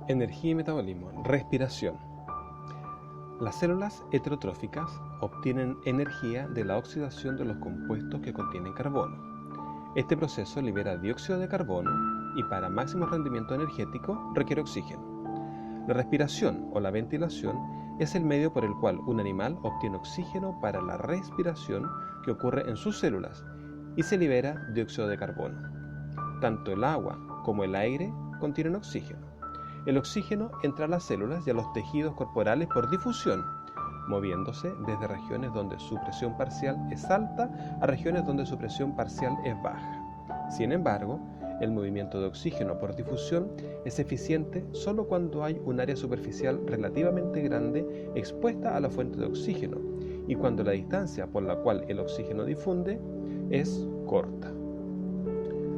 Energía y metabolismo. Respiración. Las células heterotróficas obtienen energía de la oxidación de los compuestos que contienen carbono. Este proceso libera dióxido de carbono y para máximo rendimiento energético requiere oxígeno. La respiración o la ventilación es el medio por el cual un animal obtiene oxígeno para la respiración que ocurre en sus células y se libera dióxido de carbono. Tanto el agua como el aire contienen oxígeno. El oxígeno entra a las células y a los tejidos corporales por difusión, moviéndose desde regiones donde su presión parcial es alta a regiones donde su presión parcial es baja. Sin embargo, el movimiento de oxígeno por difusión es eficiente solo cuando hay un área superficial relativamente grande expuesta a la fuente de oxígeno y cuando la distancia por la cual el oxígeno difunde es corta.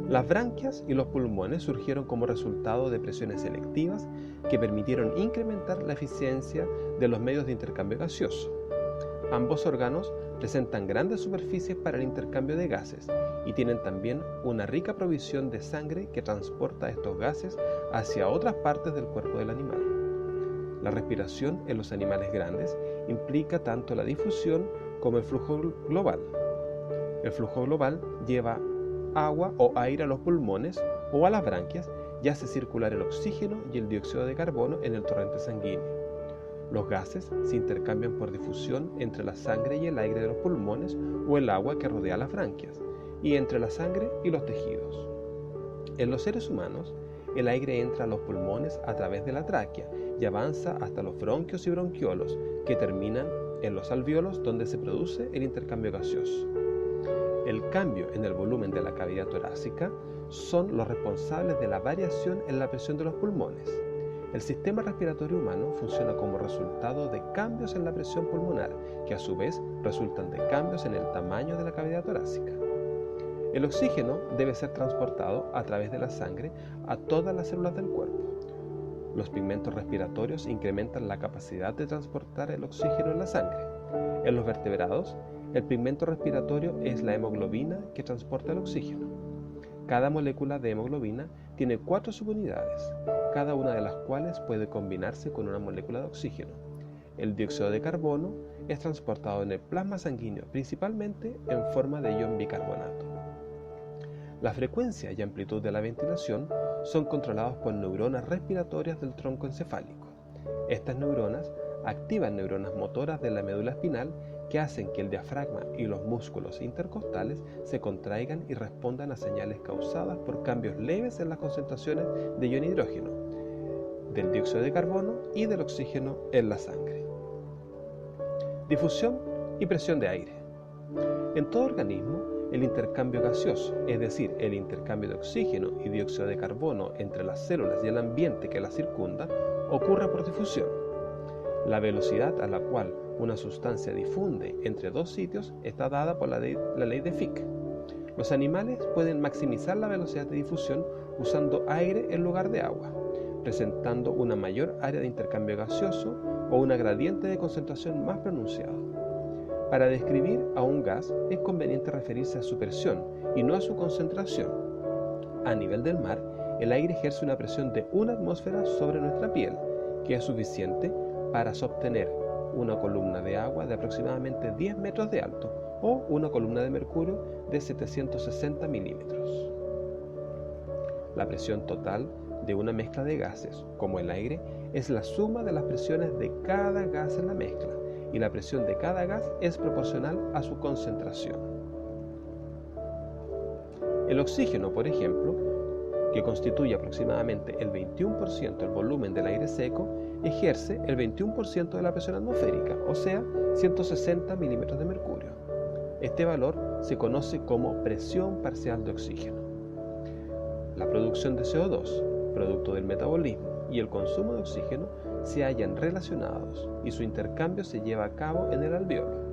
Las branquias y los pulmones surgieron como resultado de presiones selectivas que permitieron incrementar la eficiencia de los medios de intercambio gaseoso. Ambos órganos presentan grandes superficies para el intercambio de gases y tienen también una rica provisión de sangre que transporta estos gases hacia otras partes del cuerpo del animal. La respiración en los animales grandes implica tanto la difusión como el flujo global. El flujo global lleva agua o aire a los pulmones o a las branquias y hace circular el oxígeno y el dióxido de carbono en el torrente sanguíneo. Los gases se intercambian por difusión entre la sangre y el aire de los pulmones o el agua que rodea las branquias y entre la sangre y los tejidos. En los seres humanos, el aire entra a los pulmones a través de la tráquea y avanza hasta los bronquios y bronquiolos que terminan en los alvéolos donde se produce el intercambio gaseoso. El cambio en el volumen de la cavidad torácica son los responsables de la variación en la presión de los pulmones. El sistema respiratorio humano funciona como resultado de cambios en la presión pulmonar, que a su vez resultan de cambios en el tamaño de la cavidad torácica. El oxígeno debe ser transportado a través de la sangre a todas las células del cuerpo. Los pigmentos respiratorios incrementan la capacidad de transportar el oxígeno en la sangre. En los vertebrados, el pigmento respiratorio es la hemoglobina que transporta el oxígeno. Cada molécula de hemoglobina tiene 4 subunidades, cada una de las cuales puede combinarse con una molécula de oxígeno. El dióxido de carbono es transportado en el plasma sanguíneo principalmente en forma de ion bicarbonato. La frecuencia y amplitud de la ventilación son controlados por neuronas respiratorias del tronco encefálico. Estas neuronas activan neuronas motoras de la médula espinal que hacen que el diafragma y los músculos intercostales se contraigan y respondan a señales causadas por cambios leves en las concentraciones de ion hidrógeno, del dióxido de carbono y del oxígeno en la sangre. Difusión y presión de aire. En todo organismo, el intercambio gaseoso, es decir, el intercambio de oxígeno y dióxido de carbono entre las células y el ambiente que las circunda, ocurre por difusión. La velocidad a la cual una sustancia difunde entre dos sitios está dada por la ley de Fick. Los animales pueden maximizar la velocidad de difusión usando aire en lugar de agua, presentando una mayor área de intercambio gaseoso o una gradiente de concentración más pronunciado. Para describir a un gas es conveniente referirse a su presión y no a su concentración. A nivel del mar, el aire ejerce una presión de 1 atmósfera sobre nuestra piel, que es suficiente para sostener una columna de agua de aproximadamente 10 metros de alto o una columna de mercurio de 760 milímetros. La presión total de una mezcla de gases, como el aire, es la suma de las presiones de cada gas en la mezcla, y la presión de cada gas es proporcional a su concentración. El oxígeno, por ejemplo, que constituye aproximadamente el 21% del volumen del aire seco, ejerce el 21% de la presión atmosférica, o sea, 160 milímetros de mercurio. Este valor se conoce como presión parcial de oxígeno. La producción de CO2, producto del metabolismo, y el consumo de oxígeno se hallan relacionados y su intercambio se lleva a cabo en el alvéolo.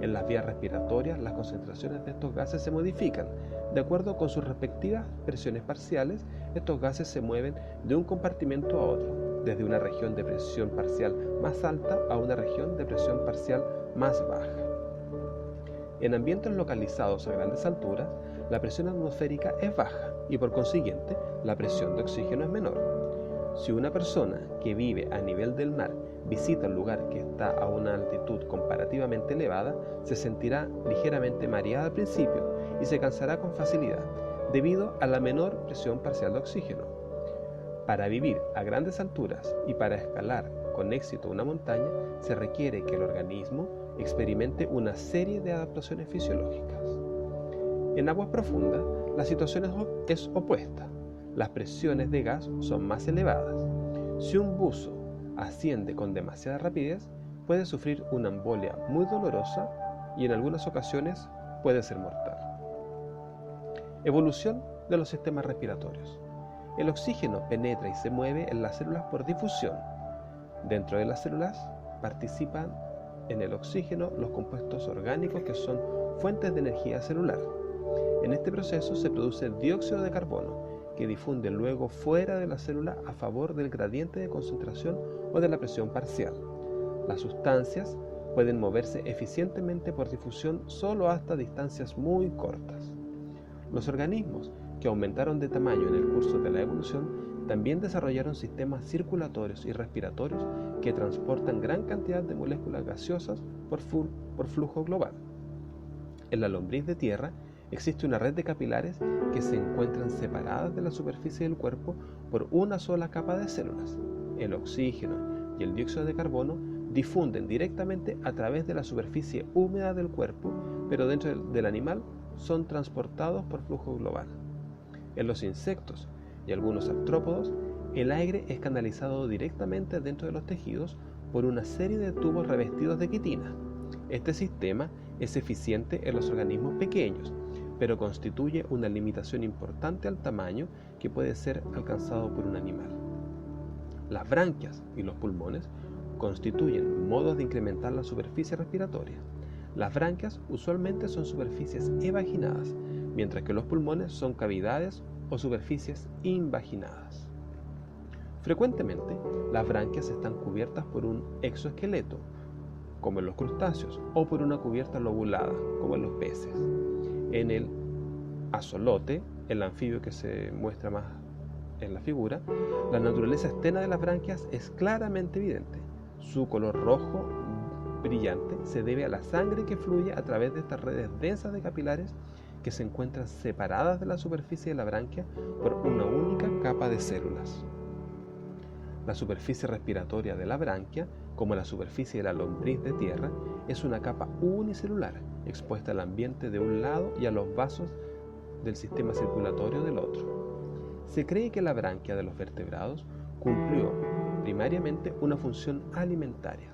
En las vías respiratorias, las concentraciones de estos gases se modifican. De acuerdo con sus respectivas presiones parciales, estos gases se mueven de un compartimento a otro, desde una región de presión parcial más alta a una región de presión parcial más baja. En ambientes localizados a grandes alturas, la presión atmosférica es baja y por consiguiente la presión de oxígeno es menor. Si una persona que vive a nivel del mar visita un lugar que está a una altitud comparativamente elevada, se sentirá ligeramente mareada al principio y se cansará con facilidad, debido a la menor presión parcial de oxígeno. Para vivir a grandes alturas y para escalar con éxito una montaña, se requiere que el organismo experimente una serie de adaptaciones fisiológicas. En aguas profundas, la situación es opuesta. Las presiones de gas son más elevadas. Si un buzo asciende con demasiada rapidez, puede sufrir una embolia muy dolorosa y en algunas ocasiones puede ser mortal. Evolución de los sistemas respiratorios. El oxígeno penetra y se mueve en las células por difusión. Dentro de las células participan en el oxígeno los compuestos orgánicos que son fuentes de energía celular. En este proceso se produce dióxido de carbono, que difunde luego fuera de la célula a favor del gradiente de concentración o de la presión parcial. Las sustancias pueden moverse eficientemente por difusión solo hasta distancias muy cortas. Los organismos que aumentaron de tamaño en el curso de la evolución también desarrollaron sistemas circulatorios y respiratorios que transportan gran cantidad de moléculas gaseosas por flujo global. En la lombriz de tierra existe una red de capilares que se encuentran separadas de la superficie del cuerpo por una sola capa de células. El oxígeno y el dióxido de carbono difunden directamente a través de la superficie húmeda del cuerpo, pero dentro del animal son transportados por flujo global. En los insectos y algunos artrópodos, el aire es canalizado directamente dentro de los tejidos por una serie de tubos revestidos de quitina. Este sistema es eficiente en los organismos pequeños, pero constituye una limitación importante al tamaño que puede ser alcanzado por un animal. Las branquias y los pulmones constituyen modos de incrementar la superficie respiratoria. Las branquias usualmente son superficies evaginadas, mientras que los pulmones son cavidades o superficies invaginadas. Frecuentemente, las branquias están cubiertas por un exoesqueleto, como en los crustáceos, o por una cubierta lobulada, como en los peces. En el axolote, el anfibio que se muestra más en la figura, la naturaleza externa de las branquias es claramente evidente. Su color rojo brillante se debe a la sangre que fluye a través de estas redes densas de capilares que se encuentran separadas de la superficie de la branquia por una única capa de células. La superficie respiratoria de la branquia, como la superficie de la lombriz de tierra, es una capa unicelular, expuesta al ambiente de un lado y a los vasos del sistema circulatorio del otro. Se cree que la branquia de los vertebrados cumplió primariamente una función alimentaria.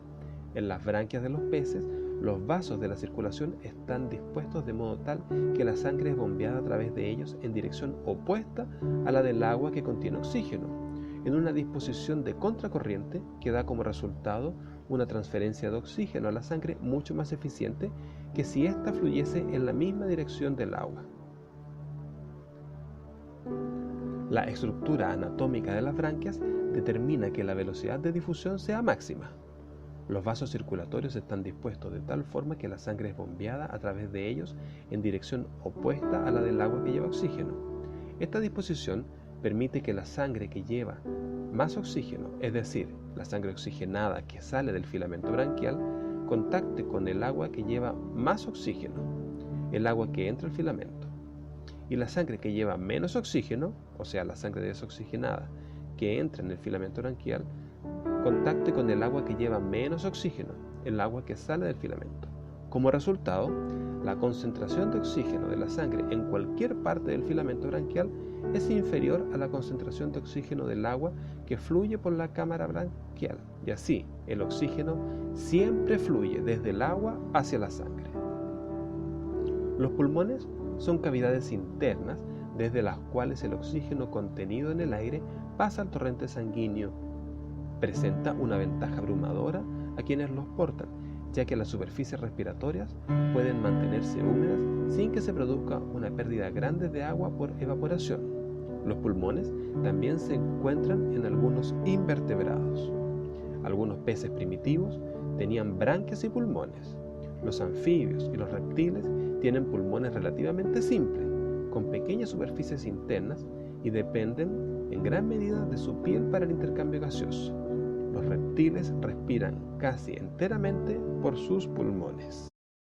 En las branquias de los peces, los vasos de la circulación están dispuestos de modo tal que la sangre es bombeada a través de ellos en dirección opuesta a la del agua que contiene oxígeno, en una disposición de contracorriente que da como resultado una transferencia de oxígeno a la sangre mucho más eficiente que si ésta fluyese en la misma dirección del agua. La estructura anatómica de las branquias determina que la velocidad de difusión sea máxima. Los vasos circulatorios están dispuestos de tal forma que la sangre es bombeada a través de ellos en dirección opuesta a la del agua que lleva oxígeno. Esta disposición permite que la sangre que lleva más oxígeno, es decir, la sangre oxigenada que sale del filamento branquial, contacte con el agua que lleva más oxígeno, el agua que entra al filamento. Y la sangre que lleva menos oxígeno, o sea, la sangre desoxigenada que entra en el filamento branquial, contacte con el agua que lleva menos oxígeno, el agua que sale del filamento. Como resultado, la concentración de oxígeno de la sangre en cualquier parte del filamento branquial es inferior a la concentración de oxígeno del agua que fluye por la cámara branquial, y así el oxígeno siempre fluye desde el agua hacia la sangre. Los pulmones son cavidades internas desde las cuales el oxígeno contenido en el aire pasa al torrente sanguíneo. Presenta una ventaja abrumadora a quienes los portan, ya que las superficies respiratorias pueden mantenerse húmedas sin que se produzca una pérdida grande de agua por evaporación. Los pulmones también se encuentran en algunos invertebrados. Algunos peces primitivos tenían branquias y pulmones. Los anfibios y los reptiles tienen pulmones relativamente simples, con pequeñas superficies internas y dependen en gran medida de su piel para el intercambio gaseoso. Los reptiles respiran casi enteramente por sus pulmones.